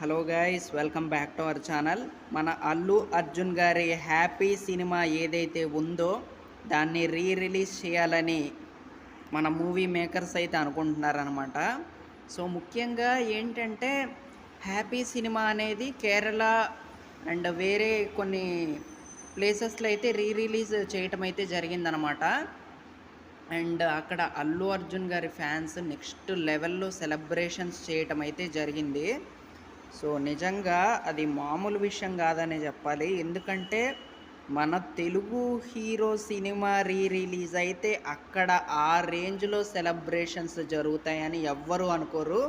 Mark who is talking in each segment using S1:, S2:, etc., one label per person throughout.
S1: Hello guys, welcome back to our channel. మన అల్లు అర్జున్ గారి happy cinema ఏదైతే ఉందో దాన్ని రిలీజ్ చేయాలని మన మూవీ మేకర్స్ అయితే అనుకుంటున్నారనమాట. సో ముఖ్యంగా ఏంటంటే హ్యాపీ సినిమా అనేది కేరళ అండ్ వేరే కొన్ని ప్లేసెస్లో అయితే రిలీజ్ చేయటం అయితే జరిగిందనమాట. అండ్ అక్కడ అల్లు అర్జున్ గారి ఫ్యాన్స్ నెక్స్ట్ లెవెల్లో సెలబ్రేషన్స్ చేయటం అయితే జరిగింది. సో నిజంగా అది మామూలు విషయం కాదనే చెప్పాలి. ఎందుకంటే మన తెలుగు హీరో సినిమా రిలీజ్ అయితే అక్కడ ఆ రేంజ్లో సెలబ్రేషన్స్ జరుగుతాయని ఎవ్వరూ అనుకోరు.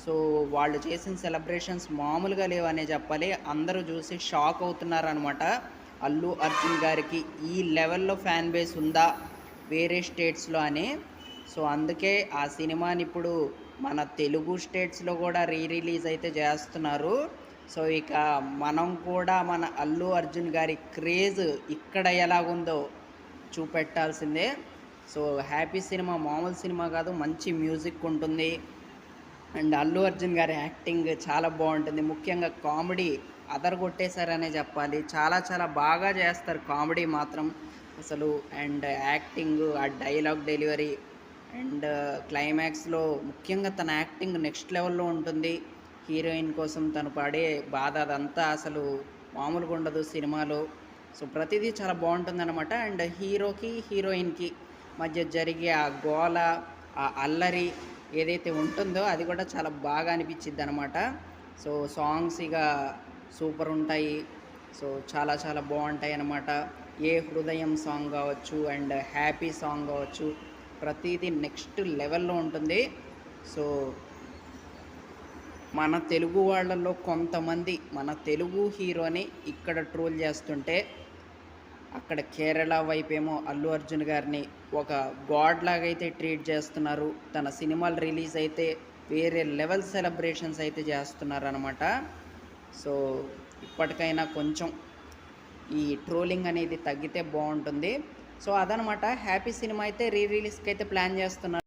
S1: సో వాళ్ళు చేసిన సెలబ్రేషన్స్ మామూలుగా లేవనే చెప్పాలి. అందరూ చూసి షాక్ అవుతున్నారనమాట. అల్లు అర్జున్ గారికి ఈ లెవెల్లో ఫ్యాన్ బేస్ ఉందా వేరే స్టేట్స్లో అని. సో అందుకే ఆ సినిమాని ఇప్పుడు మన తెలుగు స్టేట్స్లో కూడా రిలీజ్ అయితే చేస్తున్నారు. సో ఇక మనం కూడా మన అల్లు అర్జున్ గారి క్రేజ్ ఇక్కడ ఎలాగుందో చూపెట్టాల్సిందే. సో హ్యాపీ సినిమా మామూలు సినిమా కాదు, మంచి మ్యూజిక్ ఉంటుంది. అండ్ అల్లు అర్జున్ గారి యాక్టింగ్ చాలా బాగుంటుంది. ముఖ్యంగా కామెడీ అదరగొట్టేశారనే చెప్పాలి. చాలా చాలా బాగా చేస్తారు కామెడీ మాత్రం అసలు. అండ్ యాక్టింగ్, ఆ డైలాగ్ డెలివరీ అండ్ క్లైమాక్స్లో ముఖ్యంగా తన యాక్టింగ్ నెక్స్ట్ లెవెల్లో ఉంటుంది. హీరోయిన్ కోసం తను పడే బాధ అదంతా అసలు మామూలుగా ఉండదు సినిమాలో. సో ప్రతిదీ చాలా బాగుంటుందన్నమాట. అండ్ హీరోకి హీరోయిన్కి మధ్య జరిగే ఆ గోల, ఆ అల్లరి ఏదైతే ఉంటుందో అది కూడా చాలా బాగా అనిపించిద్ది అనమాట. సో సాంగ్స్ ఇక సూపర్ ఉంటాయి. సో చాలా చాలా బాగుంటాయి అన్నమాట. ఏ హృదయం సాంగ్ కావచ్చు అండ్ హ్యాపీ సాంగ్ కావచ్చు, ప్రతిదీ నెక్స్ట్ లెవెల్లో ఉంటుంది. సో మన తెలుగు వాళ్ళల్లో కొంతమంది మన తెలుగు హీరోని ఇక్కడ ట్రోల్ చేస్తుంటే, అక్కడ కేరళ వైపేమో అల్లు అర్జున్ గారిని ఒక గాడ్ లాగా అయితే ట్రీట్ చేస్తున్నారు. తన సినిమాలు రిలీజ్ అయితే వేరే లెవెల్ సెలబ్రేషన్స్ అయితే చేస్తున్నారు అనమాట. సో ఇప్పటికైనా కొంచెం ఈ ట్రోలింగ్ అనేది తగ్గితే బాగుంటుంది. సో అదనమాట, హ్యాపీ సినిమా అయితే రిలీజ్కి అయితే ప్లాన్ చేస్తున్నారు.